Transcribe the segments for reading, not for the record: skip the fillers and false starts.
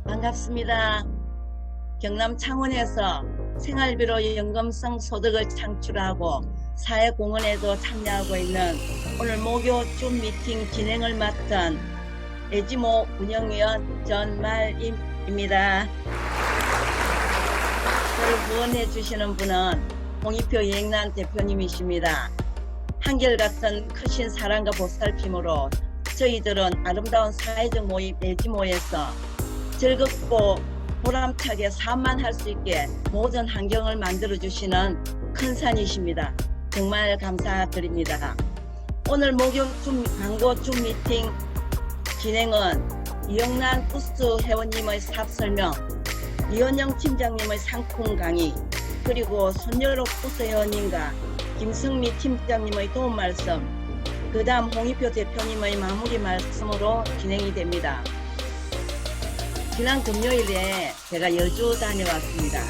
반갑습니다. 경남 창원에서 생활비로 연금성 소득을 창출하고 사회공헌에도 참여하고 있는 오늘 목요 줌 미팅 진행을 맡은 애지모 운영위원 전말임입니다. 저를 후원해 주시는 분은 홍익표 여행단 대표님이십니다. 한결같은 크신 사랑과 보살핌으로 저희들은 아름다운 사회적 모임 애지모에서 즐겁고 보람차게 삶만 할 수 있게 모든 환경을 만들어 주시는 큰 산이십니다. 정말 감사드립니다. 오늘 목요 광고 줌 미팅 진행은 이영란 부스 회원님의 사업 설명, 이원영 팀장님의 상품 강의, 그리고 손여록 부스 회원님과 김승미 팀장님의 도움 말씀, 그 다음 홍익표 대표님의 마무리 말씀으로 진행이 됩니다. 지난 금요일에 제가 여주 다녀왔습니다.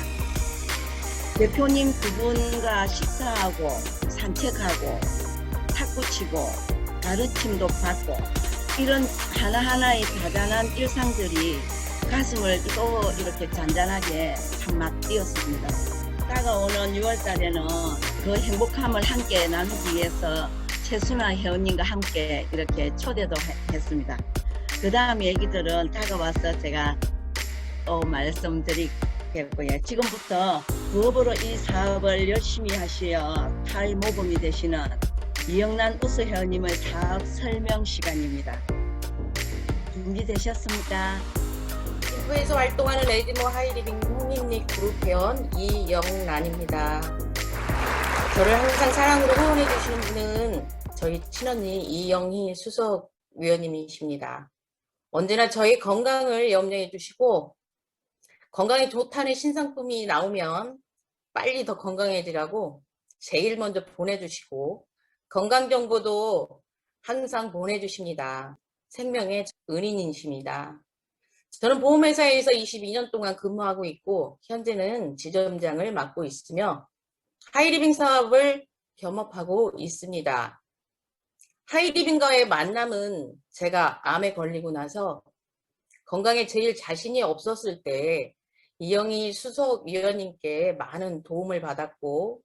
대표님 두 분과 식사하고 산책하고 탁구 치고 가르침도 받고 이런 하나하나의 다단한 일상들이 가슴을 또 이렇게 잔잔하게 한맛 띄었습니다. 다가오는 6월달에는 그 행복함을 함께 나누기 위해서 최순아 회원님과 함께 이렇게 초대도 했습니다. 그 다음 얘기들은 다가와서 제가 또 말씀드리겠고요. 지금부터 부업으로 이 사업을 열심히 하시어 타의 모범이 되시는 이영란 우수 회원님의 사업 설명 시간입니다. 준비되셨습니까? 인프에서 활동하는 애지모 하이리빙 홍익리 그룹 회원 이영란입니다. 저를 항상 사랑으로 후원해 주시는 분은 저희 친언니 이영희 수석 위원님이십니다. 언제나 저희 건강을 염려해 주시고 건강에 좋다는 신상품이 나오면 빨리 더 건강해지라고 제일 먼저 보내주시고 건강정보도 항상 보내주십니다. 생명의 은인이십니다. 저는 보험회사에서 22년 동안 근무하고 있고 현재는 지점장을 맡고 있으며 하이리빙 사업을 겸업하고 있습니다. 하이리빙과의 만남은 제가 암에 걸리고 나서 건강에 제일 자신이 없었을 때 이영희 수석위원님께 많은 도움을 받았고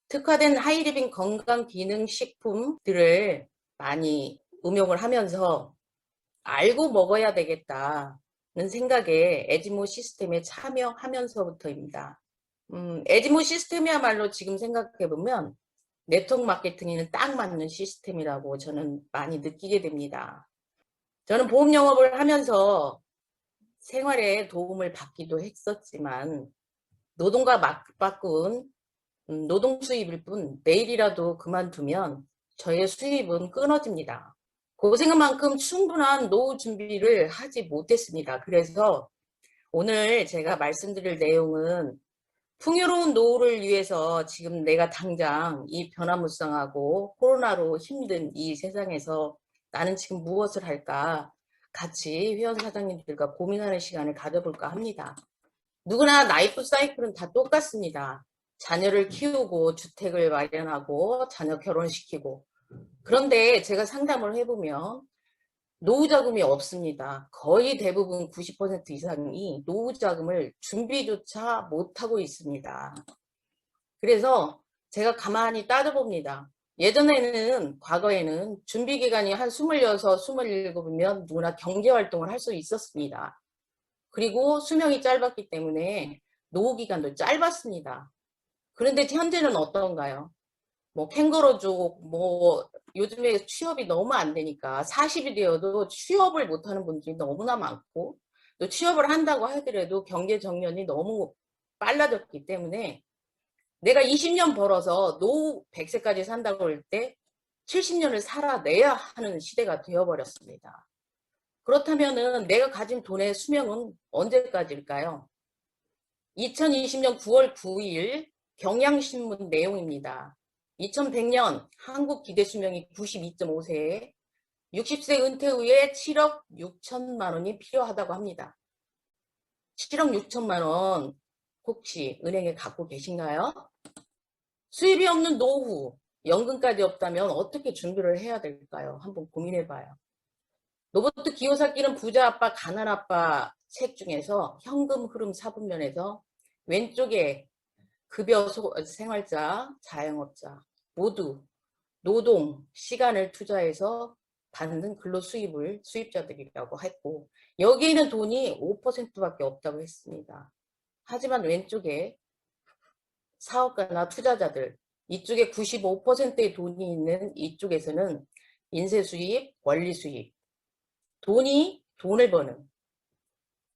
특화된 하이리빙 건강기능식품들을 많이 응용을 하면서 알고 먹어야 되겠다는 생각에 애지모 시스템에 참여하면서부터입니다. 애지모 시스템이야말로 지금 생각해보면 네트워크 마케팅에는 딱 맞는 시스템이라고 저는 많이 느끼게 됩니다. 저는 보험 영업을 하면서 생활에 도움을 받기도 했었지만 노동과 맞바꾼 노동 수입일 뿐 내일이라도 그만두면 저의 수입은 끊어집니다. 고생한 만큼 충분한 노후 준비를 하지 못했습니다. 그래서 오늘 제가 말씀드릴 내용은 풍요로운 노후를 위해서 지금 내가 당장 이 변화무쌍하고 코로나로 힘든 이 세상에서 나는 지금 무엇을 할까 같이 회원 사장님들과 고민하는 시간을 가져볼까 합니다. 누구나 라이프 사이클은 다 똑같습니다. 자녀를 키우고 주택을 마련하고 자녀 결혼시키고 그런데 제가 상담을 해보면 노후 자금이 없습니다. 거의 대부분 90% 이상이 노후 자금을 준비조차 못하고 있습니다. 그래서 제가 가만히 따져봅니다. 예전에는 과거에는 준비 기간이 한 26, 27이면 누구나 경제활동을 할 수 있었습니다. 그리고 수명이 짧았기 때문에 노후 기간도 짧았습니다. 그런데 현재는 어떤가요? 뭐 캥거루족, 뭐 요즘에 취업이 너무 안 되니까 40이 되어도 취업을 못하는 분들이 너무나 많고 또 취업을 한다고 하더라도 경제 정년이 너무 빨라졌기 때문에 내가 20년 벌어서 노후 100세까지 산다고 할 때 70년을 살아내야 하는 시대가 되어버렸습니다. 그렇다면은 내가 가진 돈의 수명은 언제까지일까요? 2020년 9월 9일 경향신문 내용입니다. 2100년 한국 기대수명이 92.5세에 60세 은퇴 후에 7억 6천만 원이 필요하다고 합니다. 7억 6천만 원 혹시 은행에 갖고 계신가요? 수입이 없는 노후, 연금까지 없다면 어떻게 준비를 해야 될까요? 한번 고민해봐요. 로버트 기요사키는 부자 아빠, 가난 아빠 책 중에서 현금 흐름 4분면에서 왼쪽에 급여 생활자, 자영업자 모두 노동, 시간을 투자해서 받는 근로수입을 수입자들이라고 했고 여기에는 돈이 5%밖에 없다고 했습니다. 하지만 왼쪽에 사업가나 투자자들 이쪽에 95%의 돈이 있는 이쪽에서는 인쇄수입, 원리수입 돈을 버는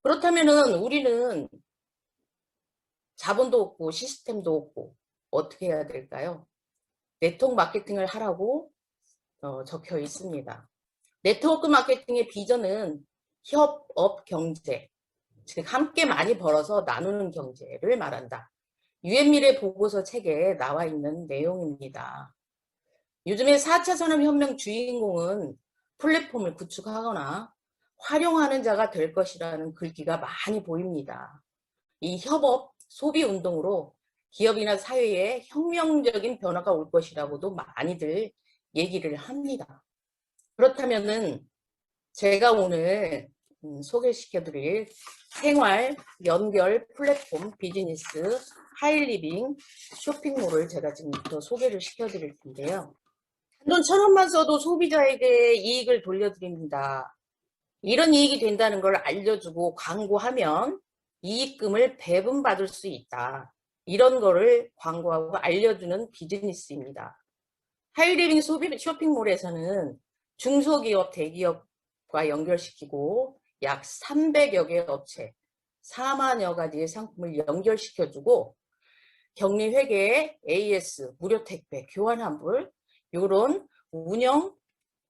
그렇다면은 우리는 자본도 없고 시스템도 없고 어떻게 해야 될까요? 네트워크 마케팅을 하라고 적혀 있습니다. 네트워크 마케팅의 비전은 협업 경제, 즉 함께 많이 벌어서 나누는 경제를 말한다. 유엔미래 보고서 책에 나와 있는 내용입니다. 요즘에 4차 산업혁명 주인공은 플랫폼을 구축하거나 활용하는 자가 될 것이라는 글귀가 많이 보입니다. 이 협업, 소비 운동으로 기업이나 사회에 혁명적인 변화가 올 것이라고도 많이들 얘기를 합니다. 그렇다면은 제가 오늘 소개시켜드릴 생활 연결 플랫폼 비즈니스 하이리빙 쇼핑몰을 제가 지금부터 소개를 시켜드릴 텐데요. 단돈 1,000원만 써도 소비자에게 이익을 돌려드립니다. 이런 이익이 된다는 걸 알려주고 광고하면 이익금을 배분받을 수 있다. 이런 거를 광고하고 알려주는 비즈니스입니다. 하이리빙 쇼핑몰에서는 중소기업, 대기업과 연결시키고 약 300여 개의 업체, 4만여 가지의 상품을 연결시켜주고 격리 회계, AS, 무료 택배, 교환 환불 이런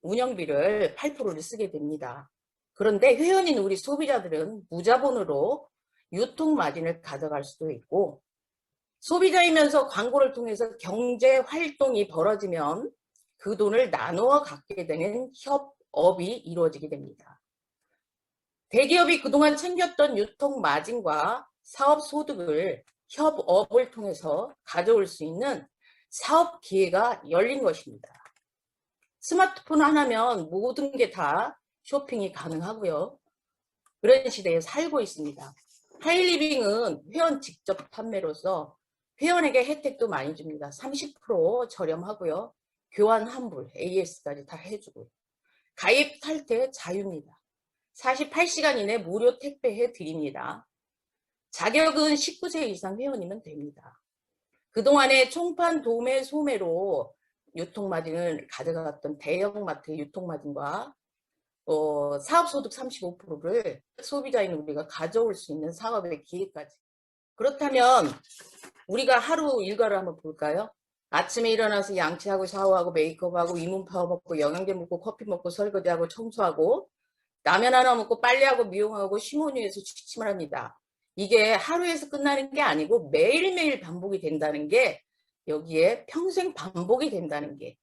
운영비를 8%를 쓰게 됩니다. 그런데 회원인 우리 소비자들은 무자본으로 유통 마진을 가져갈 수도 있고 소비자이면서 광고를 통해서 경제 활동이 벌어지면 그 돈을 나누어 갖게 되는 협업이 이루어지게 됩니다. 대기업이 그동안 챙겼던 유통 마진과 사업 소득을 협업을 통해서 가져올 수 있는 사업 기회가 열린 것입니다. 스마트폰 하나면 모든 게 다 쇼핑이 가능하고요. 그런 시대에 살고 있습니다. 하이리빙은 회원 직접 판매로서 회원에게 혜택도 많이 줍니다. 30% 저렴하고요. 교환 환불, AS까지 다 해주고 가입 탈퇴 자유입니다. 48시간 이내 무료 택배해 드립니다. 자격은 19세 이상 회원이면 됩니다. 그동안에 총판 도매 소매로 유통마진을 가져갔던 대형마트 유통마진과 사업소득 35%를 소비자인 우리가 가져올 수 있는 사업의 기회까지. 그렇다면 우리가 하루 일과를 한번 볼까요? 아침에 일어나서 양치하고 샤워하고 메이크업하고 이문 파워 먹고 영양제 먹고 커피 먹고 설거지하고 청소하고 라면 하나 먹고 빨래하고 미용하고 쉬모니에서 취침을 합니다. 이게 하루에서 끝나는 게 아니고 매일매일 반복이 된다는 게 여기에 평생 반복이 된다는 게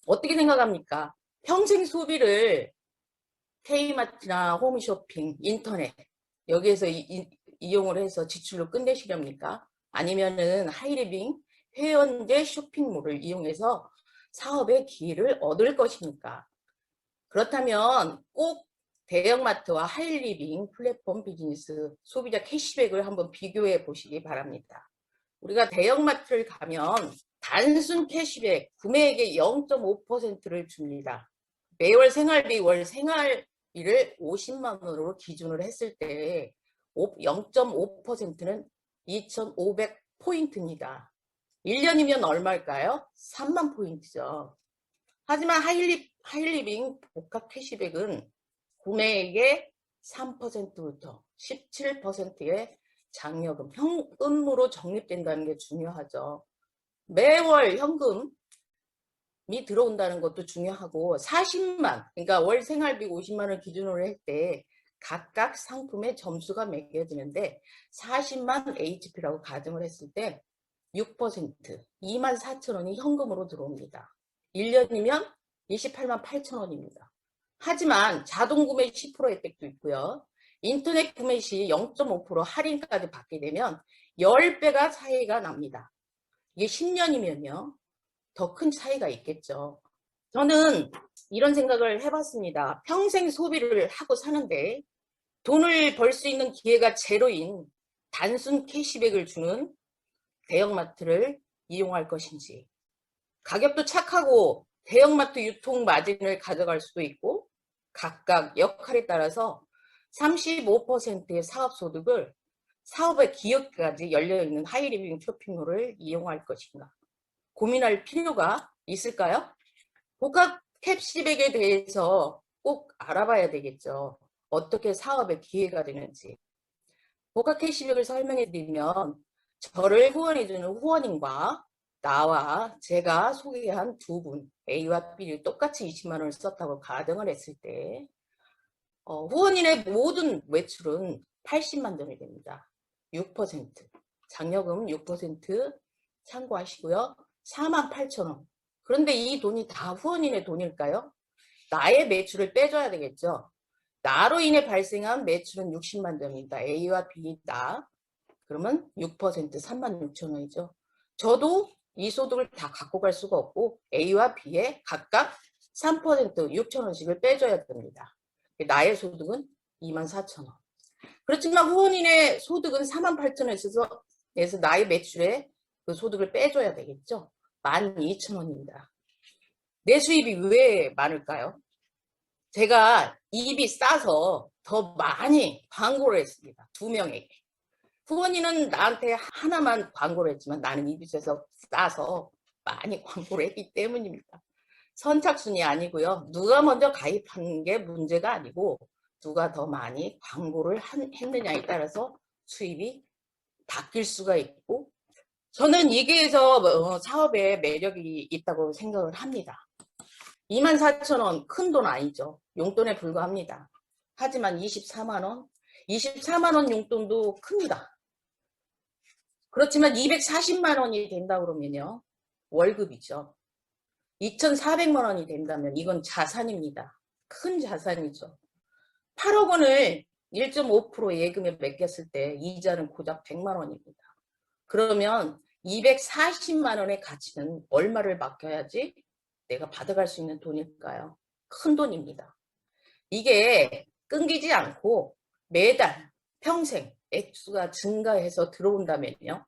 어떻게 생각합니까? 평생 소비를 K마트나 홈쇼핑, 인터넷 여기에서 이용을 해서 지출로 끝내시렵니까? 아니면은 하이리빙 회원제 쇼핑몰을 이용해서 사업의 기회를 얻을 것입니까? 그렇다면 꼭 대형마트와 하이리빙 플랫폼 비즈니스 소비자 캐시백을 한번 비교해 보시기 바랍니다. 우리가 대형마트를 가면 단순 캐시백 구매액의 0.5%를 줍니다. 매월 생활비, 월 생활비를 50만 원으로 기준으로 했을 때 0.5%는 2,500포인트입니다. 1년이면 얼마일까요? 3만 포인트죠. 하지만 하이리빙 복합 캐시백은 구매액의 3%부터 17%의 장려금, 현금으로 적립된다는 게 중요하죠. 매월 현금이 들어온다는 것도 중요하고 40만, 그러니까 월 생활비 50만 원 기준으로 할 때 각각 상품의 점수가 매겨지는데 40만 HP라고 가정을 했을 때 6%, 2만 4천 원이 현금으로 들어옵니다. 1년이면 28만 8천 원입니다. 하지만 자동구매 10% 혜택도 있고요. 인터넷 구매 시 0.5% 할인까지 받게 되면 10배가 차이가 납니다. 이게 10년이면요. 더 큰 차이가 있겠죠. 저는 이런 생각을 해봤습니다. 평생 소비를 하고 사는데 돈을 벌 수 있는 기회가 제로인 단순 캐시백을 주는 대형마트를 이용할 것인지, 가격도 착하고 대형마트 유통 마진을 가져갈 수도 있고 각각 역할에 따라서 35%의 사업소득을 사업의 기업까지 열려있는 하이리빙 쇼핑몰을 이용할 것인가 고민할 필요가 있을까요? 복합 캐시백에 대해서 꼭 알아봐야 되겠죠. 어떻게 사업의 기회가 되는지. 복합 캐시백을 설명해 드리면 저를 후원해주는 후원인과 나와 제가 소개한 두 분 A와 B를 똑같이 20만 원을 썼다고 가정을 했을 때 후원인의 모든 외출은 80만 원이 됩니다. 6%. 장려금 6% 참고하시고요. 48,000원. 그런데 이 돈이 다 후원인의 돈일까요? 나의 매출을 빼줘야 되겠죠. 나로 인해 발생한 매출은 60만 원입니다. A와 B 나. 그러면 6% 36,000원이죠. 저도 이 소득을 다 갖고 갈 수가 없고 A와 B에 각각 3% 6,000원씩을 빼줘야 됩니다. 나의 소득은 24,000원. 그렇지만 후원인의 소득은 48,000원에서 나의 매출에 그 소득을 빼줘야 되겠죠. 12,000원입니다. 내 수입이 왜 많을까요? 제가 입이 싸서 더 많이 광고를 했습니다. 두 명에게. 후원인은 나한테 하나만 광고를 했지만 나는 입이 싸서 많이 광고를 했기 때문입니다. 선착순이 아니고요. 누가 먼저 가입한 게 문제가 아니고 누가 더 많이 광고를 했느냐에 따라서 수입이 바뀔 수가 있고, 저는 이게서 사업에 매력이 있다고 생각을 합니다. 24,000원 큰 돈 아니죠. 용돈에 불과합니다. 하지만 24만 원, 24만 원 용돈도 큽니다. 그렇지만 240만 원이 된다 그러면요. 월급이죠. 2,400만 원이 된다면 이건 자산입니다. 큰 자산이죠. 8억 원을 1.5% 예금에 맡겼을 때 이자는 고작 100만 원입니다. 그러면 240만 원의 가치는 얼마를 맡겨야지 내가 받아갈 수 있는 돈일까요? 큰 돈입니다. 이게 끊기지 않고 매달 평생 액수가 증가해서 들어온다면요.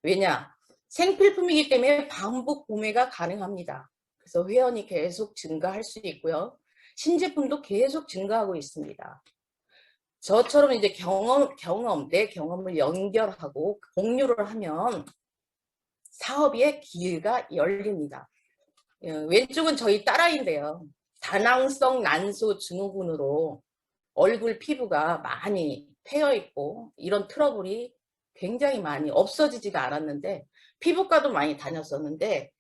왜냐? 생필품이기 때문에 반복 구매가 가능합니다. 그래서 회원이 계속 증가할 수 있고요. 신제품도 계속 증가하고 있습니다. 저처럼 이제 내 경험을 연결하고 공유를 하면 사업의 기회가 열립니다. 왼쪽은 저희 딸아이인데요. 다낭성 난소 증후군으로 얼굴 피부가 많이 패여 있고 이런 트러블이 굉장히 많이 없어지지가 않았는데 피부과도 많이 다녔었는데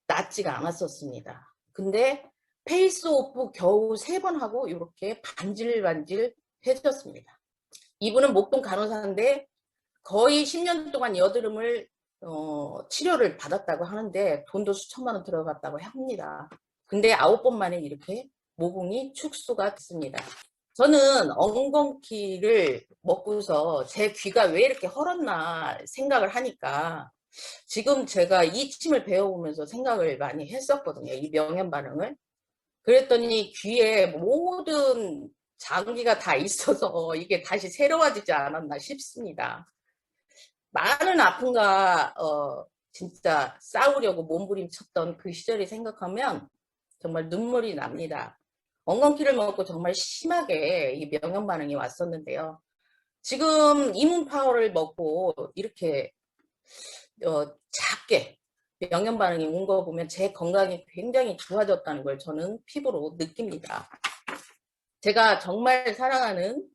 낫지가 않았었습니다. 근데 페이스오프 겨우 3번 하고 이렇게 반질반질 해졌습니다. 이분은 목동 간호사인데 거의 10년 동안 여드름을 치료를 받았다고 하는데 돈도 수천만 원 들어갔다고 합니다. 근데 9번 만에 이렇게 모공이 축소가 됐습니다. 저는 엉겅퀴를 먹고서 제 귀가 왜 이렇게 헐었나 생각을 하니까 지금 제가 이 침을 배워오면서 생각을 많이 했었거든요. 이 명현 반응을. 그랬더니 귀에 모든 장기가 다 있어서 이게 다시 새로워지지 않았나 싶습니다. 많은 아픔과 진짜 싸우려고 몸부림쳤던 그 시절이 생각하면 정말 눈물이 납니다. 엉겅퀴를 먹고 정말 심하게 이 명현 반응이 왔었는데요. 지금 이문 파워를 먹고 이렇게 작게 명현 반응이 온 거 보면 제 건강이 굉장히 좋아졌다는 걸 저는 피부로 느낍니다. 제가 정말 사랑하는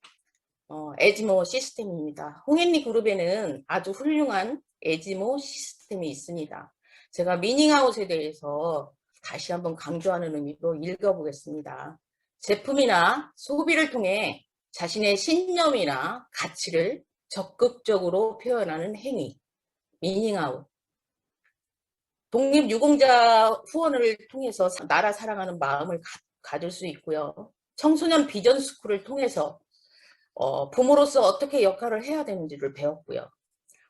에지모 시스템입니다. 홍앤리 그룹에는 아주 훌륭한 에지모 시스템이 있습니다. 제가 미닝아웃에 대해서 다시 한번 강조하는 의미로 읽어보겠습니다. 제품이나 소비를 통해 자신의 신념이나 가치를 적극적으로 표현하는 행위, 미닝아웃. 독립유공자 후원을 통해서 나라 사랑하는 마음을 가질 수 있고요. 청소년 비전 스쿨을 통해서 부모로서 어떻게 역할을 해야 되는지를 배웠고요.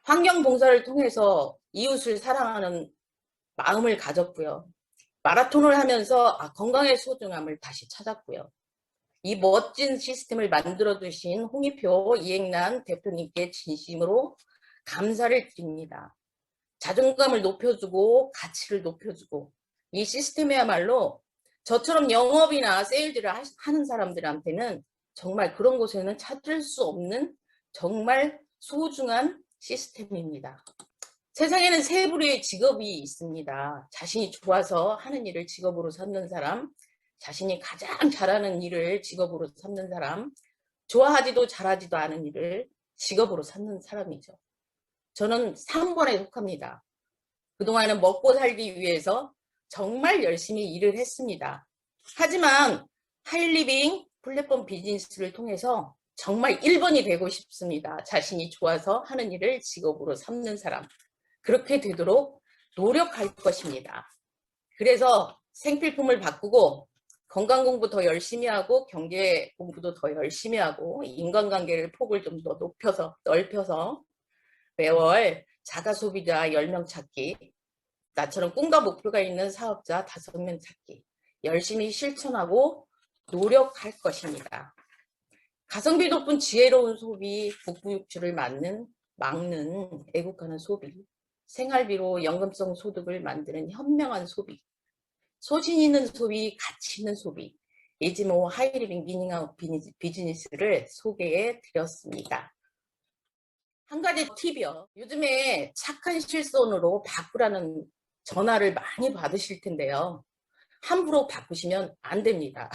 환경봉사를 통해서 이웃을 사랑하는 마음을 가졌고요. 마라톤을 하면서 건강의 소중함을 다시 찾았고요. 이 멋진 시스템을 만들어 주신 홍익표 이행란 대표님께 진심으로 감사를 드립니다. 자존감을 높여주고 가치를 높여주고 이 시스템이야말로 저처럼 영업이나 세일즈를 하는 사람들한테는 정말 그런 곳에는 찾을 수 없는 정말 소중한 시스템입니다. 세상에는 세 부류의 직업이 있습니다. 자신이 좋아서 하는 일을 직업으로 삼는 사람, 자신이 가장 잘하는 일을 직업으로 삼는 사람, 좋아하지도 잘하지도 않은 일을 직업으로 삼는 사람이죠. 저는 3번에 속합니다. 그동안은 먹고 살기 위해서 정말 열심히 일을 했습니다. 하지만 하이리빙 플랫폼 비즈니스를 통해서 정말 1번이 되고 싶습니다. 자신이 좋아서 하는 일을 직업으로 삼는 사람. 그렇게 되도록 노력할 것입니다. 그래서 생필품을 바꾸고 건강 공부 더 열심히 하고 경제 공부도 더 열심히 하고 인간관계를 폭을 좀 더 넓혀서 매월 자가 소비자 10명 찾기, 나처럼 꿈과 목표가 있는 사업자 5명 찾기, 열심히 실천하고 노력할 것입니다. 가성비 높은 지혜로운 소비, 국부육주를 막는 애국하는 소비, 생활비로 연금성 소득을 만드는 현명한 소비, 소신 있는 소비, 가치 있는 소비, 에지모 하이리빙 미닝아웃 비즈니스를 소개해 드렸습니다. 한 가지 팁이요. 요즘에 착한 실손으로 바꾸라는 전화를 많이 받으실 텐데요. 함부로 바꾸시면 안 됩니다.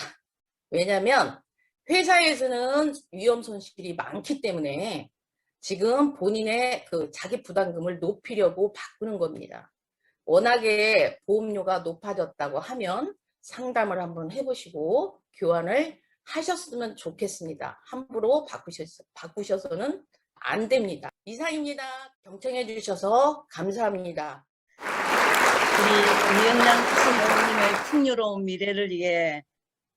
왜냐하면 회사에서는 위험 손실이 많기 때문에 지금 본인의 자기 부담금을 높이려고 바꾸는 겁니다. 워낙에 보험료가 높아졌다고 하면 상담을 한번 해보시고 교환을 하셨으면 좋겠습니다. 함부로 바꾸셔서는 안 됩니다. 이상입니다. 경청해 주셔서 감사합니다. 우리 이영란 부총리님의 풍요로운 미래를 위해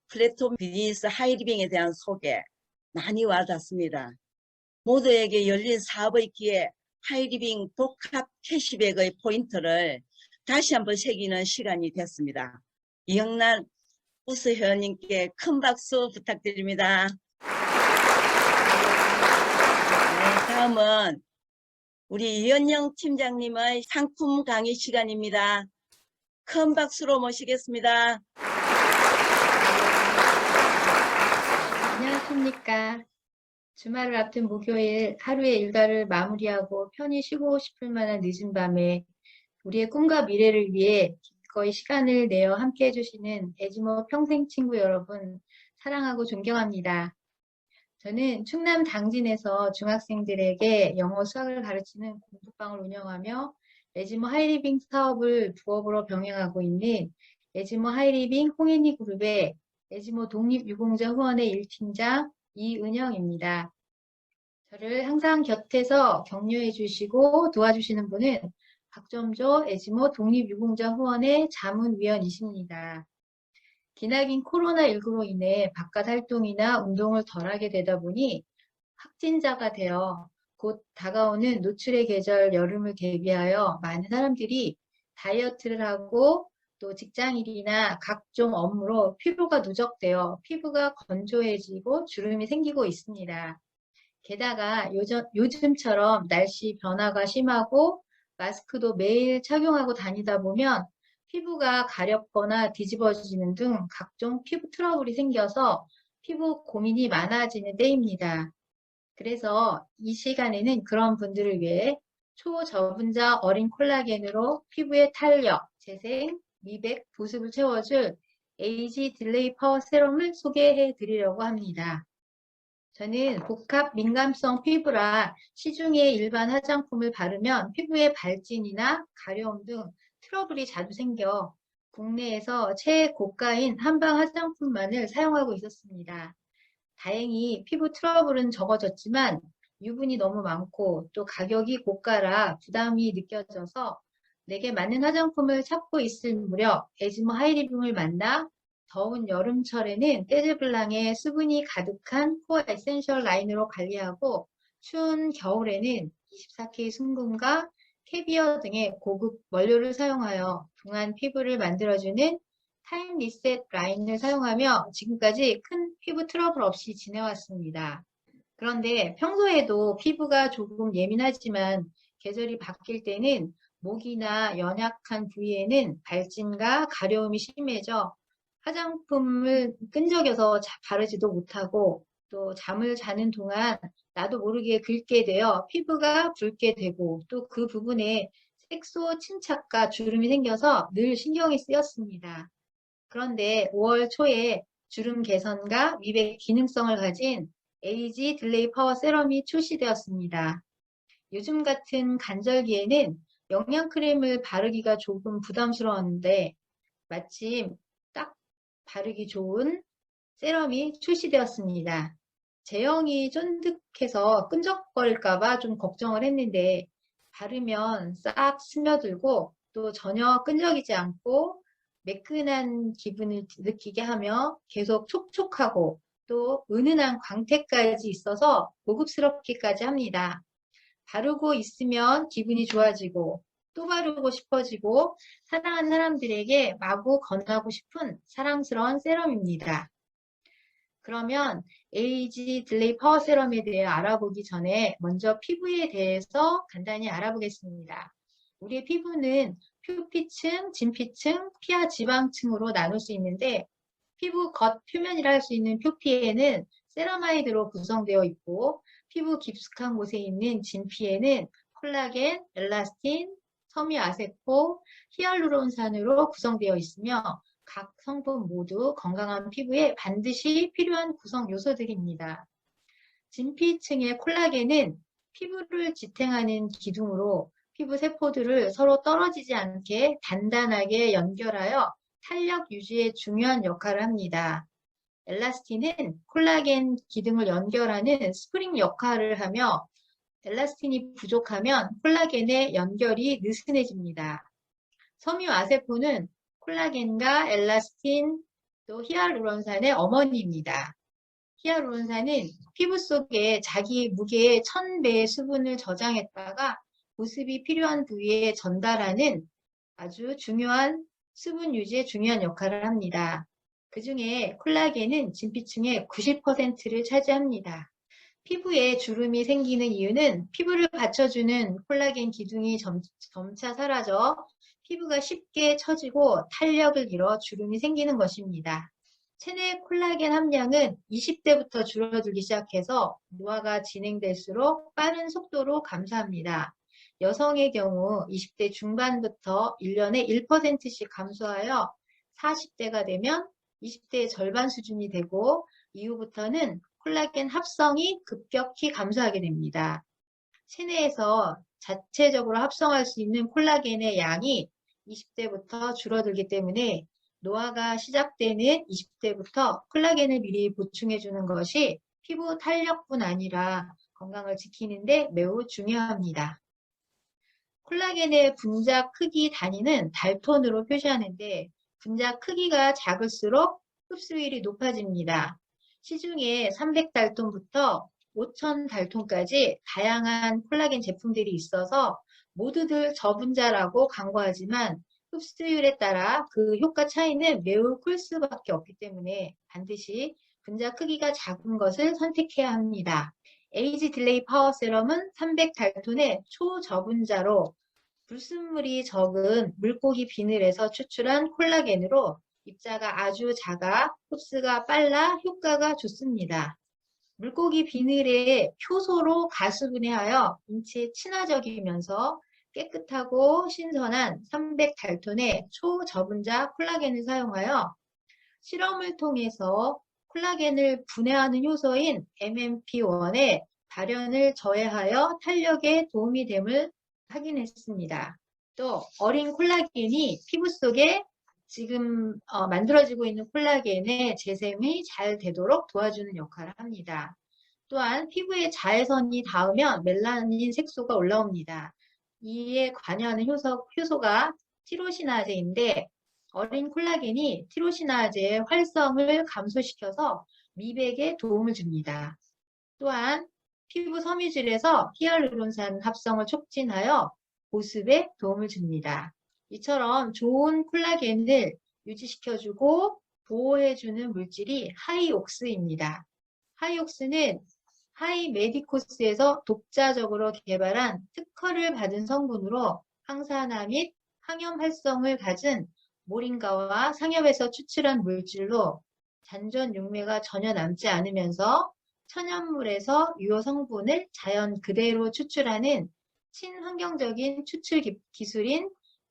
플랫폼 비즈니스 하이리빙에 대한 소개 많이 와닿습니다. 모두에게 열린 사업의 기회 하이리빙 복합 캐시백의 포인트를 다시 한번 새기는 시간이 됐습니다. 이영란 부수회원님께 큰 박수 부탁드립니다. 네, 다음은 우리 이현영 팀장님의 상품 강의 시간입니다. 큰 박수로 모시겠습니다. 안녕하십니까. 주말을 앞둔 목요일 하루의 일과를 마무리하고 편히 쉬고 싶을 만한 늦은 밤에 우리의 꿈과 미래를 위해 기꺼이 시간을 내어 함께 해주시는 에지모 평생 친구 여러분 사랑하고 존경합니다. 저는 충남 당진에서 중학생들에게 영어 수학을 가르치는 공부방을 운영하며 에지모 하이리빙 사업을 부업으로 병행하고 있는 에지모 하이리빙 홍인희 그룹의 에지모 독립유공자 후원의 1팀장 이은영입니다. 저를 항상 곁에서 격려해 주시고 도와주시는 분은 박점조 에지모 독립유공자 후원의 자문위원이십니다. 기나긴 코로나19로 인해 바깥 활동이나 운동을 덜하게 되다 보니 확진자가 되어 곧 다가오는 노출의 계절 여름을 대비하여 많은 사람들이 다이어트를 하고 또 직장일이나 각종 업무로 피로가 누적되어 피부가 건조해지고 주름이 생기고 있습니다. 게다가 요즘처럼 날씨 변화가 심하고 마스크도 매일 착용하고 다니다 보면 피부가 가렵거나 뒤집어지는 등 각종 피부 트러블이 생겨서 피부 고민이 많아지는 때입니다. 그래서 이 시간에는 그런 분들을 위해 초저분자 어린 콜라겐으로 피부의 탄력, 재생, 미백, 보습을 채워줄 에이지 딜레이 파워 세럼을 소개해 드리려고 합니다. 저는 복합 민감성 피부라 시중의 일반 화장품을 바르면 피부에 발진이나 가려움 등 트러블이 자주 생겨 국내에서 최고가인 한방 화장품만을 사용하고 있었습니다. 다행히 피부 트러블은 적어졌지만 유분이 너무 많고 또 가격이 고가라 부담이 느껴져서 내게 맞는 화장품을 찾고 있을 무렵 에지모 하이리빙을 만나 더운 여름철에는 떼즈블랑의 수분이 가득한 코어 에센셜 라인으로 관리하고 추운 겨울에는 24K 순금과 캐비어 등의 고급 원료를 사용하여 둥한 피부를 만들어주는 타임 리셋 라인을 사용하며 지금까지 큰 피부 트러블 없이 지내왔습니다. 그런데 평소에도 피부가 조금 예민하지만 계절이 바뀔 때는 목이나 연약한 부위에는 발진과 가려움이 심해져 화장품을 끈적여서 바르지도 못하고 또 잠을 자는 동안 나도 모르게 긁게 되어 피부가 붉게 되고 또 그 부분에 색소 침착과 주름이 생겨서 늘 신경이 쓰였습니다. 그런데 5월 초에 주름 개선과 미백 기능성을 가진 에이지 딜레이 파워 세럼이 출시되었습니다. 요즘 같은 간절기에는 영양크림을 바르기가 조금 부담스러웠는데 마침 딱 바르기 좋은 세럼이 출시되었습니다. 제형이 쫀득해서 끈적거릴까봐 좀 걱정을 했는데 바르면 싹 스며들고 또 전혀 끈적이지 않고 매끈한 기분을 느끼게 하며 계속 촉촉하고 또 은은한 광택까지 있어서 고급스럽기까지 합니다. 바르고 있으면 기분이 좋아지고 또 바르고 싶어지고 사랑하는 사람들에게 마구 권하고 싶은 사랑스러운 세럼입니다. 그러면 에이지 딜레이 파워 세럼에 대해 알아보기 전에 먼저 피부에 대해서 간단히 알아보겠습니다. 우리의 피부는 표피층, 진피층, 피하 지방층으로 나눌 수 있는데 피부 겉 표면이라 할 수 있는 표피에는 세라마이드로 구성되어 있고 피부 깊숙한 곳에 있는 진피에는 콜라겐, 엘라스틴, 섬유아세포, 히알루론산으로 구성되어 있으며 각 성분 모두 건강한 피부에 반드시 필요한 구성 요소들입니다. 진피층의 콜라겐은 피부를 지탱하는 기둥으로 피부 세포들을 서로 떨어지지 않게 단단하게 연결하여 탄력 유지에 중요한 역할을 합니다. 엘라스틴은 콜라겐 기둥을 연결하는 스프링 역할을 하며 엘라스틴이 부족하면 콜라겐의 연결이 느슨해집니다. 섬유아세포는 콜라겐과 엘라스틴 또 히알루론산의 어머니입니다. 히알루론산은 피부 속에 자기 무게의 1000배의 수분을 저장했다가 보습이 필요한 부위에 전달하는 아주 중요한 수분 유지에 중요한 역할을 합니다. 그 중에 콜라겐은 진피층의 90%를 차지합니다. 피부에 주름이 생기는 이유는 피부를 받쳐주는 콜라겐 기둥이 점차 사라져 피부가 쉽게 처지고 탄력을 잃어 주름이 생기는 것입니다. 체내 콜라겐 함량은 20대부터 줄어들기 시작해서 노화가 진행될수록 빠른 속도로 감소합니다. 여성의 경우 20대 중반부터 1년에 1%씩 감소하여 40대가 되면 20대의 절반 수준이 되고 이후부터는 콜라겐 합성이 급격히 감소하게 됩니다. 체내에서 자체적으로 합성할 수 있는 콜라겐의 양이 20대부터 줄어들기 때문에 노화가 시작되는 20대부터 콜라겐을 미리 보충해 주는 것이 피부 탄력뿐 아니라 건강을 지키는 데 매우 중요합니다. 콜라겐의 분자 크기 단위는 달톤으로 표시하는데 분자 크기가 작을수록 흡수율이 높아집니다. 시중에 300달톤부터 5000달톤까지 다양한 콜라겐 제품들이 있어서 모두들 저분자라고 광고하지만 흡수율에 따라 그 효과 차이는 매우 클 수밖에 없기 때문에 반드시 분자 크기가 작은 것을 선택해야 합니다. 에이지 딜레이 파워 세럼은 300달톤의 초저분자로 불순물이 적은 물고기 비늘에서 추출한 콜라겐으로 입자가 아주 작아 흡수가 빨라 효과가 좋습니다. 물고기 비늘의 효소로 가수분해하여 인체에 친화적이면서 깨끗하고 신선한 300달톤의 초저분자 콜라겐을 사용하여 실험을 통해서 콜라겐을 분해하는 효소인 MMP1의 발현을 저해하여 탄력에 도움이 됨을 확인했습니다. 또 어린 콜라겐이 피부 속에 지금 만들어지고 있는 콜라겐의 재생이 잘 되도록 도와주는 역할을 합니다. 또한 피부에 자외선이 닿으면 멜라닌 색소가 올라옵니다. 이에 관여하는 효소가 티로시나제인데 어린 콜라겐이 티로시나제의 활성을 감소시켜서 미백에 도움을 줍니다. 또한 피부 섬유질에서 히알루론산 합성을 촉진하여 보습에 도움을 줍니다. 이처럼 좋은 콜라겐을 유지시켜주고 보호해주는 물질이 하이옥스입니다. 하이옥스는 하이메디코스에서 독자적으로 개발한 특허를 받은 성분으로 항산화 및 항염 활성을 가진 모링가와 상엽에서 추출한 물질로 잔존 육매가 전혀 남지 않으면서 천연물에서 유효 성분을 자연 그대로 추출하는 친환경적인 추출 기술인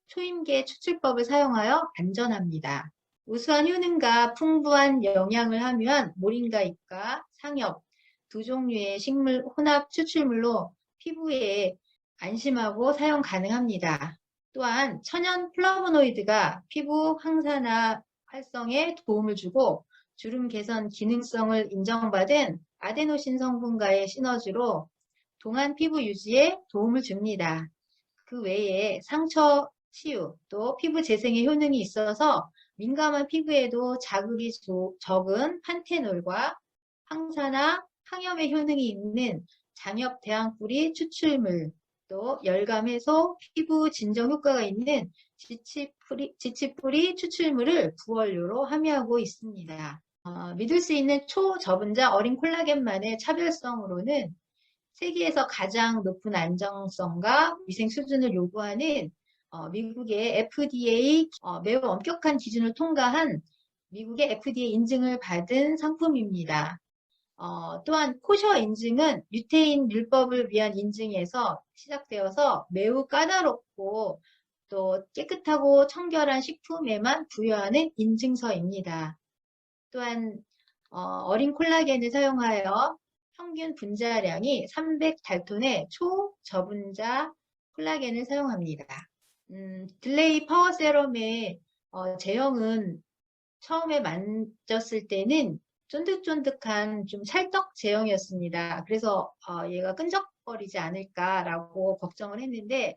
초임계 추출법을 사용하여 안전합니다. 우수한 효능과 풍부한 영양을 함유한 모링가 잎과 상엽 두 종류의 식물 혼합 추출물로 피부에 안심하고 사용 가능합니다. 또한 천연 플라보노이드가 피부 항산화 활성에 도움을 주고 주름 개선 기능성을 인정받은 아데노신 성분과의 시너지로 동안 피부 유지에 도움을 줍니다. 그 외에 상처 치유, 또 피부 재생에 효능이 있어서 민감한 피부에도 자극이 적은 판테놀과 항산화, 항염의 효능이 있는 장엽 대왕뿌리 추출물, 또 열감 해소, 피부 진정 효과가 있는 지치뿌리 추출물을 부원료로 함유하고 있습니다. 믿을 수 있는 초저분자 어린 콜라겐만의 차별성으로는 세계에서 가장 높은 안정성과 위생 수준을 요구하는 미국의 FDA 매우 엄격한 기준을 통과한 미국의 FDA 인증을 받은 상품입니다. 또한 코셔 인증은 유태인 율법을 위한 인증에서 시작되어서 매우 까다롭고 또 깨끗하고 청결한 식품에만 부여하는 인증서입니다. 또한 어린 콜라겐을 사용하여 평균 분자량이 300달톤의 초저분자 콜라겐을 사용합니다. 딜레이 파워 세럼의 제형은 처음에 만졌을 때는 쫀득쫀득한 좀 찰떡 제형이었습니다. 그래서 얘가 끈적거리지 않을까라고 걱정을 했는데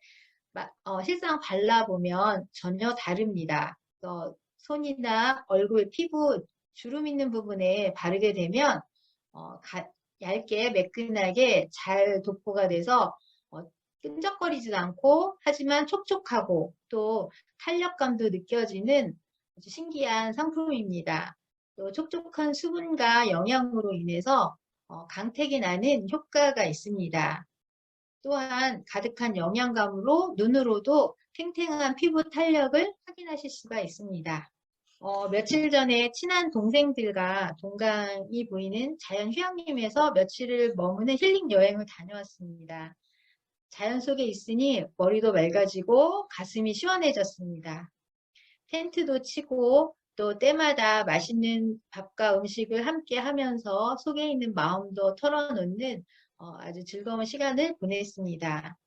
실상 발라보면 전혀 다릅니다. 손이나 얼굴, 피부, 주름 있는 부분에 바르게 되면 얇게 매끈하게 잘 도포가 돼서 끈적거리지도 않고 하지만 촉촉하고 또 탄력감도 느껴지는 아주 신기한 상품입니다. 또 촉촉한 수분과 영양으로 인해서 강택이 나는 효과가 있습니다. 또한 가득한 영양감으로 눈으로도 탱탱한 피부 탄력을 확인하실 수가 있습니다. 며칠 전에 친한 동생들과 동강이 보이는 자연 휴양림에서 며칠을 머무는 힐링 여행을 다녀왔습니다. 자연 속에 있으니 머리도 맑아지고 가슴이 시원해졌습니다. 텐트도 치고 또 때마다 맛있는 밥과 음식을 함께 하면서 속에 있는 마음도 털어놓는 아주 즐거운 시간을 보냈습니다.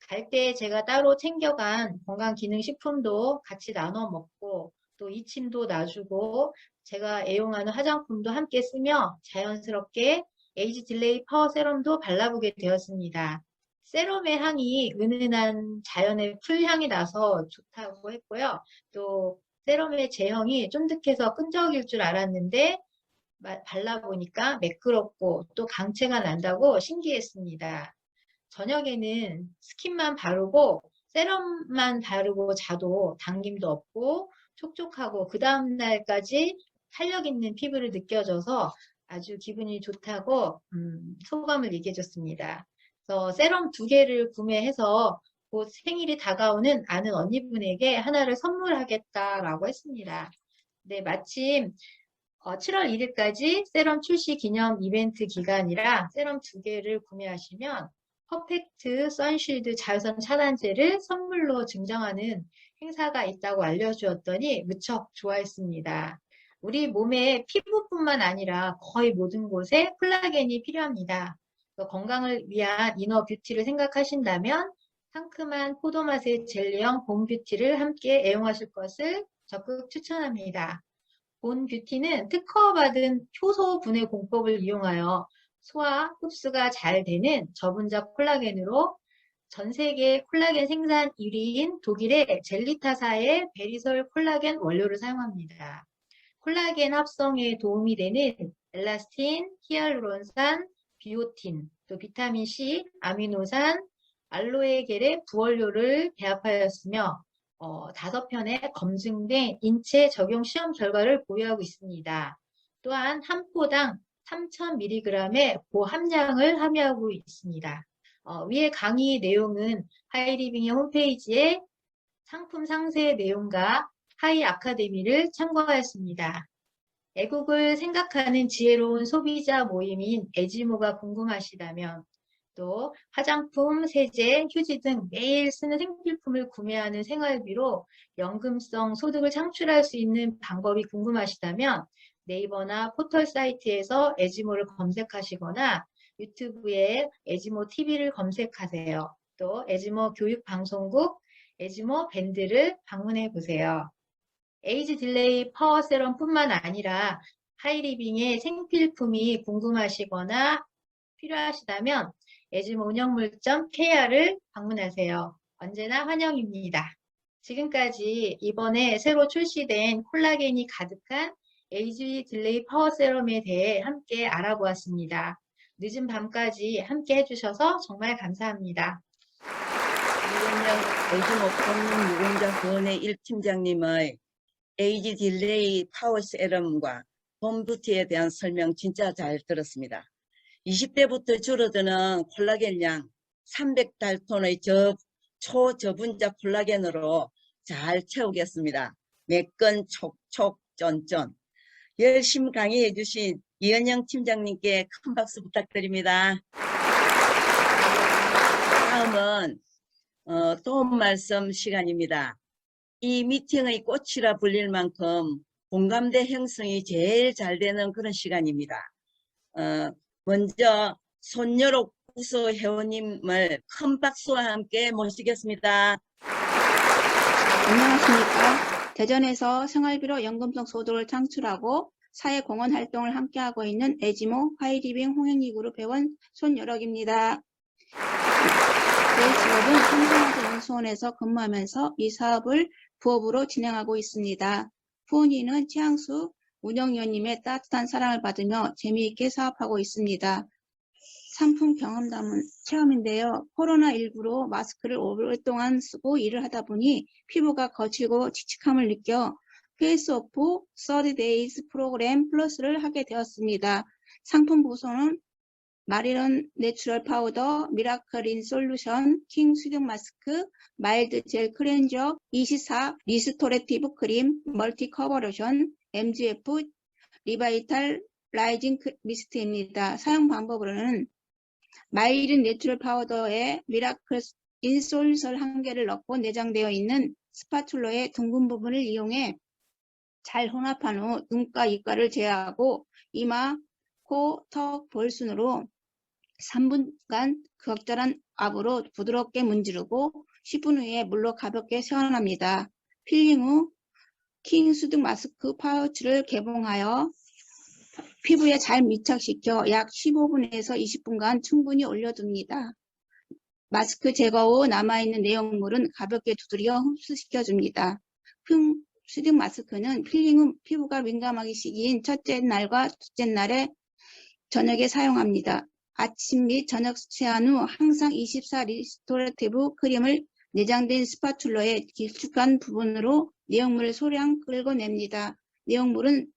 갈 때 제가 따로 챙겨간 건강기능식품도 같이 나눠 먹고 또 이침도 놔주고 제가 애용하는 화장품도 함께 쓰며 자연스럽게 에이지 딜레이 파워 세럼도 발라보게 되었습니다. 세럼의 향이 은은한 자연의 풀향이 나서 좋다고 했고요. 또 세럼의 제형이 쫀득해서 끈적일 줄 알았는데 발라보니까 매끄럽고 또 강체가 난다고 신기했습니다. 저녁에는 스킨만 바르고 세럼만 바르고 자도 당김도 없고 촉촉하고 그 다음날까지 탄력 있는 피부를 느껴져서 아주 기분이 좋다고 소감을 얘기해줬습니다. 그래서 세럼 2개를 구매해서 곧 생일이 다가오는 아는 언니분에게 하나를 선물하겠다라고 했습니다. 네, 마침 7월 1일까지 세럼 출시 기념 이벤트 기간이라 세럼 2개를 구매하시면 퍼펙트 선쉴드 자외선 차단제를 선물로 증정하는 행사가 있다고 알려주었더니 무척 좋아했습니다. 우리 몸의 피부뿐만 아니라 거의 모든 곳에 콜라겐이 필요합니다. 건강을 위한 이너 뷰티를 생각하신다면 상큼한 포도맛의 젤리형 본 뷰티를 함께 애용하실 것을 적극 추천합니다. 본 뷰티는 특허받은 효소 분해 공법을 이용하여 소화, 흡수가 잘 되는 저분자 콜라겐으로 전 세계 콜라겐 생산 1위인 독일의 젤리타사의 베리솔 콜라겐 원료를 사용합니다. 콜라겐 합성에 도움이 되는 엘라스틴, 히알루론산, 비오틴, 또 비타민C, 아미노산, 알로에 겔의 부원료를 배합하였으며 5편의 검증된 인체 적용 시험 결과를 보유하고 있습니다. 또한 한 포당 3000mg의 고함량을 함유하고 있습니다. 위의 강의 내용은 하이리빙의 홈페이지에 상품 상세 내용과 하이 아카데미를 참고하였습니다. 애국을 생각하는 지혜로운 소비자 모임인 에지모가 궁금하시다면 또 화장품, 세제, 휴지 등 매일 쓰는 생필품을 구매하는 생활비로 연금성 소득을 창출할 수 있는 방법이 궁금하시다면 네이버나 포털 사이트에서 에지모를 검색하시거나 유튜브에 에지모 TV를 검색하세요. 또 에지모 교육방송국, 에지모 밴드를 방문해 보세요. 에이지 딜레이 파워 세럼뿐만 아니라 하이리빙의 생필품이 궁금하시거나 필요하시다면 에지모 운영물점 KR을 방문하세요. 언제나 환영입니다. 지금까지 이번에 새로 출시된 콜라겐이 가득한 에이지 딜레이 파워 세럼에 대해 함께 알아보았습니다. 늦은 밤까지 함께 해주셔서 정말 감사합니다. 이은영 에지모 공유공자 부원의 1팀장님의 에이지 딜레이 파워 세럼과 홈뷰티에 대한 설명 진짜 잘 들었습니다. 20대부터 줄어드는 콜라겐량 300달톤의 초저분자 콜라겐으로 잘 채우겠습니다. 매끈 촉촉 쫀쫀. 열심히 강의해 주신 이은영 팀장님께 큰 박수 부탁드립니다. 다음은 도움 말씀 시간입니다. 이 미팅의 꽃이라 불릴 만큼 공감대 형성이 제일 잘 되는 그런 시간입니다. 먼저 손여록 부서 회원님을 큰 박수와 함께 모시겠습니다. 안녕하십니까. 대전에서 생활비로 연금성 소득을 창출하고 사회공헌 활동을 함께하고 있는 에지모 하이리빙 홍영리그룹 회원 손여록입니다. 제 직업은 삼성화재연수원에서 근무하면서 이 사업을 부업으로 진행하고 있습니다. 후원인은 최항수 운영위원님의 따뜻한 사랑을 받으며 재미있게 사업하고 있습니다. 상품 경험담은 체험인데요. 코로나19로 마스크를 오랫동안 쓰고 일을 하다 보니 피부가 거칠고 칙칙함을 느껴 페이스오프 30days 프로그램 플러스를 하게 되었습니다. 상품 보소는 마리런 내추럴 파우더, 미라클인 솔루션, 킹 수딩 마스크, 마일드 젤 클렌저, 24 리스토레티브 크림, 멀티 커버 로션, MGF 리바이탈 라이징 미스트입니다. 사용 방법으로는 마일드 내추럴 파우더에 미라클 인솔솔 한 개를 넣고 내장되어 있는 스파츌러의 둥근 부분을 이용해 잘 혼합한 후 눈가, 입가를 제어하고 이마, 코, 턱, 볼순으로 3분간 적절한 압으로 부드럽게 문지르고 10분 후에 물로 가볍게 세안합니다. 필링 후 킹 수딩 마스크 파우치를 개봉하여 피부에 잘 밀착시켜 약 15분에서 20분간 충분히 올려둡니다. 마스크 제거 후 남아있는 내용물은 가볍게 두드려 흡수시켜줍니다. 수딩 마스크는 필링 후 피부가 민감하기 시기인 첫째 날과 둘째 날에 저녁에 사용합니다. 아침 및 저녁 세안 후 항상 24 리스토레티브 크림을 내장된 스파츌러의 길쭉한 부분으로 내용물을 소량 끌어냅니다. 내용물은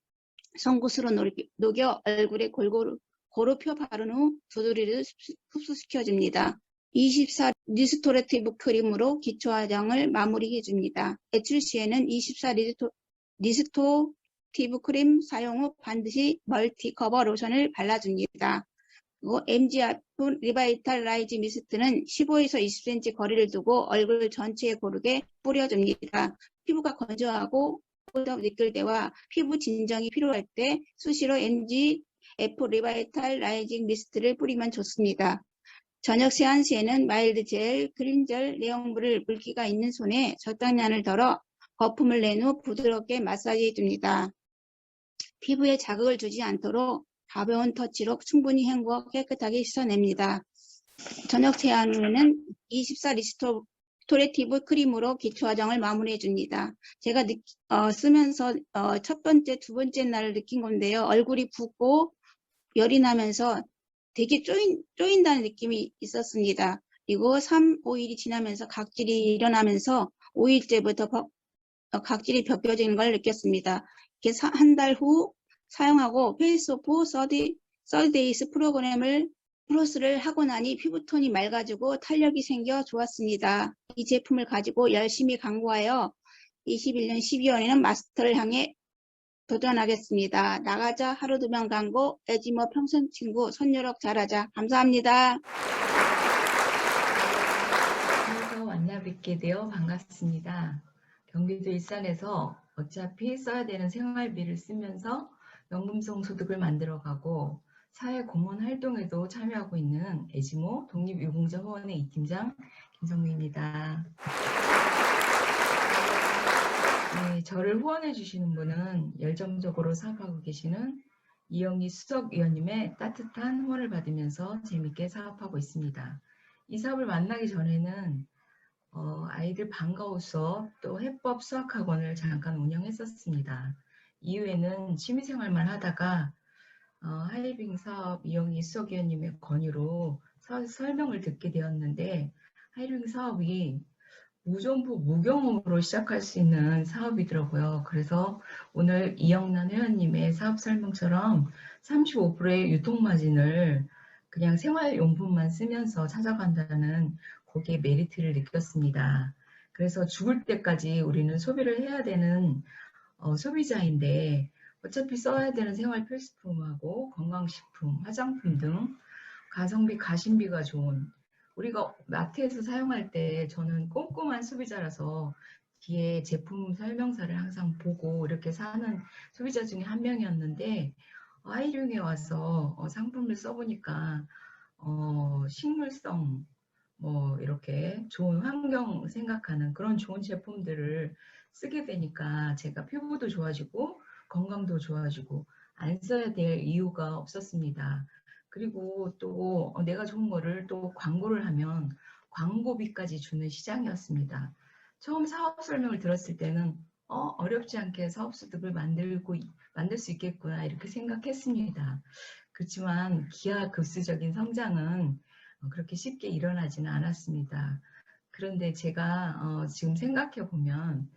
송곳으로 녹여 얼굴에 골고루 펴 바른 후 두드리를 흡수시켜줍니다. 24 리스토레티브 크림으로 기초 화장을 마무리해줍니다. 외출 시에는 24 리스토티브 크림 사용 후 반드시 멀티 커버 로션을 발라줍니다. 그리고 MGF 리바이탈 라이즈 미스트는 15에서 20cm 거리를 두고 얼굴 전체에 고르게 뿌려줍니다. 피부가 건조하고 끄덕 느낄 때와 피부 진정이 필요할 때 수시로 MGF 리바이탈 라이징 미스트를 뿌리면 좋습니다. 저녁 세안 시에는 마일드 젤, 그린젤 내용물을 물기가 있는 손에 적당량을 덜어 거품을 낸 후 부드럽게 마사지해 줍니다. 피부에 자극을 주지 않도록 가벼운 터치로 충분히 헹궈 깨끗하게 씻어냅니다. 저녁 세안 후에는 24 리스토레티브 크림으로 기초 화장을 마무리해 줍니다. 제가 쓰면서 첫 번째, 두 번째 날을 느낀 건데요. 얼굴이 붓고 열이 나면서 되게 쪼인다는 느낌이 있었습니다. 그리고 3, 5일이 지나면서 각질이 일어나면서 5일째부터 각질이 벗겨지는 걸 느꼈습니다. 이렇게 한 달 후 사용하고 페이스오프 30days 플러스를 하고 나니 피부톤이 맑아지고 탄력이 생겨 좋았습니다. 이 제품을 가지고 열심히 광고하여 21년 12월에는 마스터를 향해 도전하겠습니다. 나가자 하루 2명 광고 에지모 평생 친구 손요록 잘하자. 감사합니다. 그래서 만나 뵙게 되어 반갑습니다. 경기도 일산에서 어차피 써야 되는 생활비를 쓰면서 연금성 소득을 만들어가고 사회공헌 활동에도 참여하고 있는 에지모 독립유공자 후원회 이팀장 김성미입니다. 네, 저를 후원해 주시는 분은 열정적으로 사업하고 계시는 이영희 수석위원님의 따뜻한 후원을 받으면서 재밌게 사업하고 있습니다. 이 사업을 만나기 전에는 아이들 방과후 수업 또 해법 수학학원을 잠깐 운영했었습니다. 이후에는 취미생활만 하다가 하이빙 사업 이영희 수석위원님의 권유로 설명을 듣게 되었는데 하이빙 사업이 무정부 무경험으로 시작할 수 있는 사업이더라고요. 그래서 오늘 이영란 회원님의 사업 설명처럼 35%의 유통마진을 그냥 생활용품만 쓰면서 찾아간다는 거기에 메리트를 느꼈습니다. 그래서 죽을 때까지 우리는 소비를 해야 되는 소비자인데 어차피 써야 되는 생활 필수품하고 건강식품, 화장품 등 가성비, 가심비가 좋은 우리가 마트에서 사용할 때 저는 꼼꼼한 소비자라서 뒤에 제품 설명서를 항상 보고 이렇게 사는 소비자 중에 한 명이었는데 하이링에 와서 상품을 써보니까 식물성 이렇게 좋은 환경 생각하는 그런 좋은 제품들을 쓰게 되니까 제가 피부도 좋아지고 건강도 좋아지고 안 써야 될 이유가 없었습니다. 그리고 또 내가 좋은 거를 또 광고를 하면 광고비까지 주는 시장이었습니다. 처음 사업 설명을 들었을 때는 어렵지 않게 사업 소득을 만들 수 있겠구나 이렇게 생각했습니다. 그렇지만 기하급수적인 성장은 그렇게 쉽게 일어나지는 않았습니다. 그런데 제가 지금 생각해 보면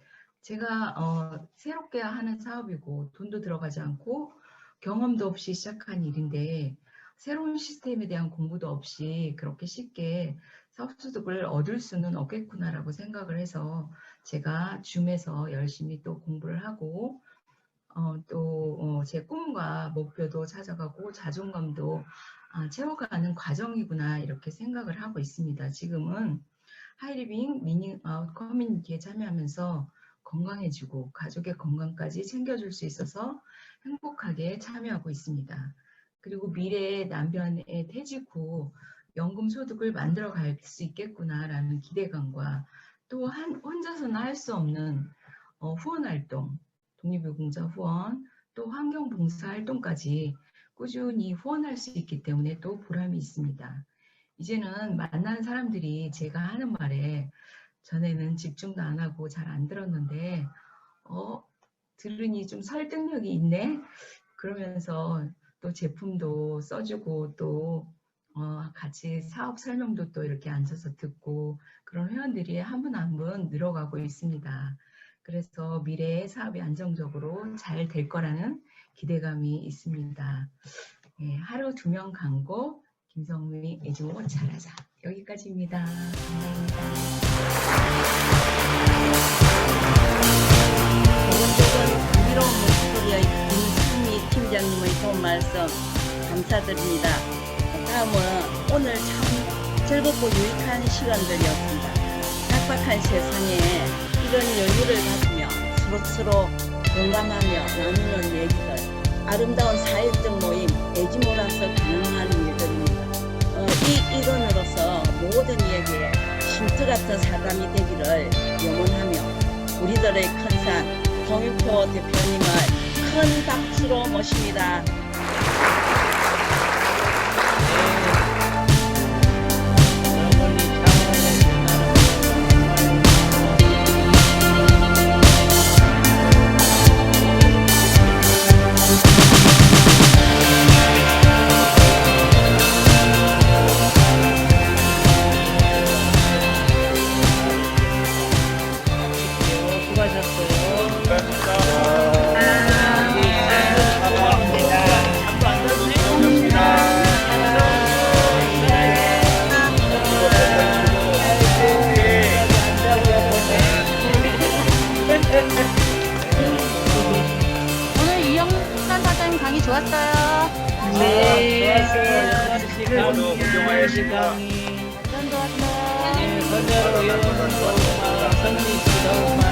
제가 새롭게 하는 사업이고 돈도 들어가지 않고 경험도 없이 시작한 일인데 새로운 시스템에 대한 공부도 없이 그렇게 쉽게 사업소득을 얻을 수는 없겠구나라고 생각을 해서 제가 줌에서 열심히 또 공부를 하고 또 제 꿈과 목표도 찾아가고 자존감도 채워가는 과정이구나 이렇게 생각을 하고 있습니다. 지금은 하이리빙 미닝아웃 커뮤니티에 참여하면서 건강해지고 가족의 건강까지 챙겨줄 수 있어서 행복하게 참여하고 있습니다. 그리고 미래의 남편의 퇴직 후 연금 소득을 만들어 갈 수 있겠구나라는 기대감과 또 혼자서는 할 수 없는 후원 활동, 독립유공자 후원, 또 환경봉사 활동까지 꾸준히 후원할 수 있기 때문에 또 보람이 있습니다. 이제는 만나는 사람들이 제가 하는 말에 전에는 집중도 안 하고 잘 안 들었는데 들으니 좀 설득력이 있네? 그러면서 또 제품도 써주고 또 같이 사업 설명도 또 이렇게 앉아서 듣고 그런 회원들이 한 분 한 분 늘어가고 있습니다. 그래서 미래의 사업이 안정적으로 잘 될 거라는 기대감이 있습니다. 네, 하루 2명 광고 김성미 에지모 잘하자 여기까지입니다. 감사합니다. 감미로운 목소리의 김성미 팀장님의 좋은 말씀 감사드립니다. 다음은 오늘 참 즐겁고 유익한 시간들이었습니다. 팍팍한 세상에 이런 여유를 가지며 서로 공감하며 나누는 얘기들, 아름다운 사회적 모임 에지모라서 가능한 일들입니다. 이 일원으로서 모든 이에게 쉼터 같은 사람이 되기를 염원하며 우리들의 큰산 동유표 대표님을 큰 박수로 모십니다. 모두 훌륭하였습니다. 전도하다. 선자로 영원한 선지 시다오마